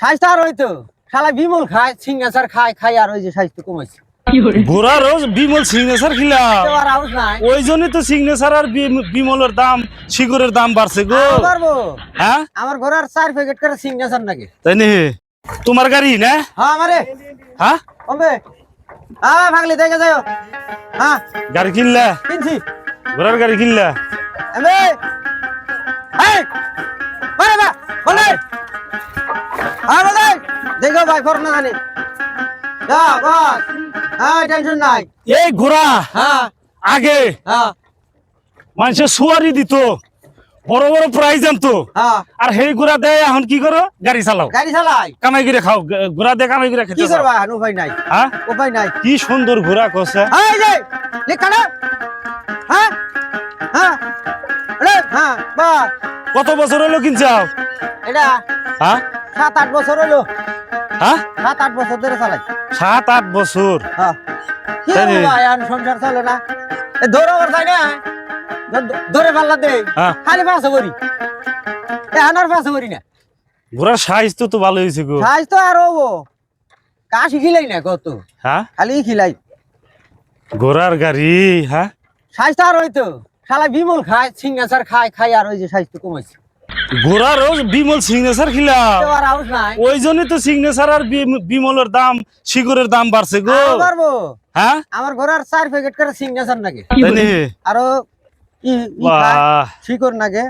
স্বাস্থ্য আর হইতো শালা বিমল খায় সিঙ্গাসার খায় খাই আর ওই যে স্বাস্থ্য কমাইছে ঘোড়া রোজ বিমল সিগনেচার খিলা আর আউস নাই ওই জন্যই তো সিগনেচার আর বিমলের দাম শিকড়ের দাম বাড়ছে গো পারবো হ্যাঁ আমার ঘোড়ার 4 প্যাকেট করে সিঙ্গাসার নাকি তাই নি তোমার গাড়ি না হ্যাঁ আমারে হ্যাঁ কমবে ভাগলে দেখে যাও হ্যাঁ গাড়ি কিনলা কিনছি ঘোড়ার গাড়ি কিনলা এমে এই বলে না বলে বলে দেখো ভাই ফর না জানি যা বাস হ্যাঁ টেনশন নাই এই ঘোড়া হ্যাঁ আগে হ্যাঁ মানুষের সুয়ারি দিত বড় বড় প্রাইজ আনতো হ্যাঁ আর সেই ঘোড়া দেয় এখন কি করো গাড়ি চালাও গাড়ি চালাই কামাই করে খাও ঘোড়া দিয়ে কামাই করে কি খেতে করবা উপায় নাই হ্যাঁ উপায় নাই কি সুন্দর ঘোড়া কষে এই যে লেখা না হ্যাঁ হ্যাঁ আরে হ্যাঁ বাস কত বছর হলো কিনছাও এটা হ্যাঁ 7-8 বছর হলো হ্যাঁ 7-8 বছর ধরে চালাই 7-8 বছর হ্যাঁ কি তাই রে? করবা এখন সংসার চলে না এ ধরে ওর তাই না ধরে পাল্লা দে হ্যাঁ খালি পাঁচশো করি এখন আর পাঁচশো করি না ঘোড়ার সাইজ তো ভালো হয়েছে গো সাইজ তো আর হবো কাশি খিলাই না কত হ্যাঁ খালি খিলাই ঘোড়ার গাড়ি হ্যাঁ সাইজ তো আর হইতো শালা বিমল খায় সিঙ্গাসার খায় খাই আর ওই যে সাইজ তো কমাইছে ঘোড়া রোজ বিমল সিগনেচার খিলা আর আউস নাই ওই জন্যই তো সিগনেচার আর বিমলের দাম শিকড়ের দাম বাড়ছে গো পারবো হ্যাঁ আমার ঘোড়ার 4 প্যাকেট করে সিঙ্গাসার নাকি তাই নি আরো বাহ শিকড় নাগে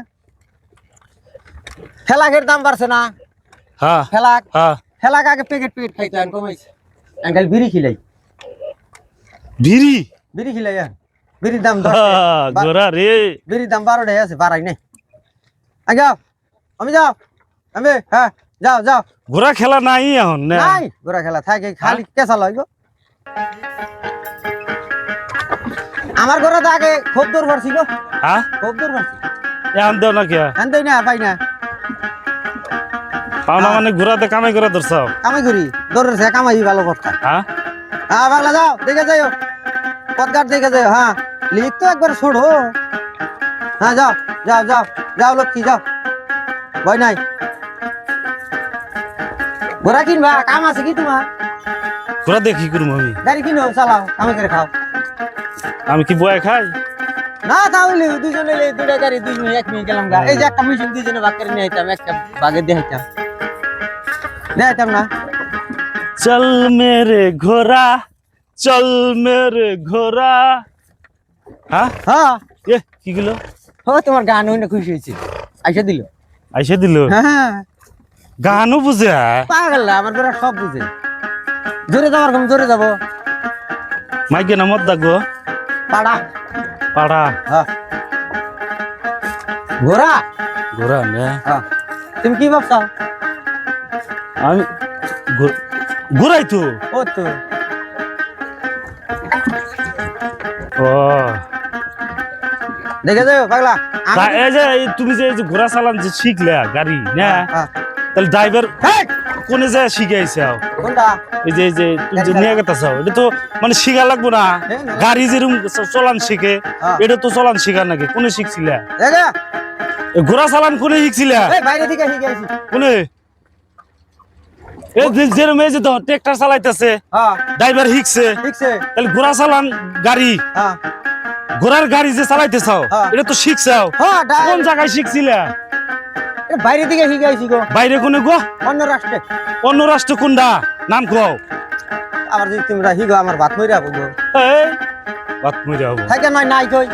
ফেলাকের দাম বাড়ছে না হ্যাঁ ফেলাক হ্যাঁ ফেলাক আগে প্যাকেট প্যাকেট খাইতে আর কমাইছে আঙ্কেল বিড়ি খিলাই ভিড়ি বিড়ি খিলাই আর বিড়ির দাম 10 ঘোড়া রে বিড়ির দাম 12 টাকা আছে বাড়াই নাই যাও আমি যাও আমি হ্যাঁ যাও যাও ঘোড়া খেলা নাই এখন না নাই ঘোড়া খেলা থাকে খালি কেসা লয় গো আমার ঘোড়া তো আগে খুব দূর পড়ছি গো হ্যাঁ খুব দূর পড়ছি এখন দেও না কে আনতেই না পাই না পাওনা মানে ঘোড়াতে কামাই করে ধরছাও কামাই করি দৌড়ের সে কামাই ভালো কথা হ্যাঁ হ্যাঁ বাংলা যাও দেখে যাও পথঘাট দেখে যাও হ্যাঁ লিখ তো একবার ছোড়ো হ্যাঁ যাও যাও যাও যাও লক্ষ্মী যাও ভয় নাই ঘোড়া কিনবা কাম আছে কি তোমার ঘোড়া দিয়ে কি করবো আমি গাড়ি কিনো চালাও কামাই করে খাও আমি কি বয়ে খাই না তাহলে দুজনে দুটা গাড়ি দুজনে এক নিয়ে গেলাম গা এই যে একটা মিশন দুজনে ভাগ করে নিয়ে আইতাম একটা ভাগে দিয়ে আইতাম না চল মেরে ঘোড়া চল মেরে ঘোড়া হ্যাঁ হ্যাঁ এ কি গুলো ও তোমার গান হইনা খুশি হয়েছে আইসা দিল আইসে দিল হ্যাঁ গানও বুঝে পাগল না আমার ঘোড়া সব বুঝে জোরে যাবার কম জোরে যাবো মাইকে না মত দাগো পাড়া পাড়া হ্যাঁ ঘোড়া ঘোড়া না হ্যাঁ তুমি কি ভাবছো আমি ঘোড়াই তো ও তো ও দেখে যাও পাগলা এই যে তুমি যে এই যে ঘোড়া চালান যে শিখলে গাড়ি না হ্যাঁ তাহলে ড্রাইভার কোনে যায় শিখাইছাও কোনটা এই যে তুমি যে নিয়ে গেতাছাও এটা তো মানে শিখা লাগবো না গাড়ি যেরকম চলান শিখে এটা তো চলান শিখা নাকি কোনে শিখছিলা দেখে ঘোড়া চালান কোনে শিখছিলা এই বাইরে থেকে শিখে আইছি কোনে এই যেরকম এই যে তো ট্রাক্টর চালাইতেছে হ্যাঁ ড্রাইভার শিখছে ঠিকছে তাহলে ঘোড়া চালান গাড়ি হ্যাঁ ঘোড়ার গাড়ি যে চালাইতেছাও হ্যাঁ। এটা তো শিখছাও হ্যাঁ কোন জায়গায় শিখছিলা বাইরে থেকে শিখে আইছি গো বাইরে কোনে গো অন্য রাষ্ট্রে অন্য রাষ্ট্র কোনটা নাম কও আবার যদি তোমরা শিখো আমার ভাত মইরা হবো গো এই বাত মরে হবো থাকে নাই নাই কই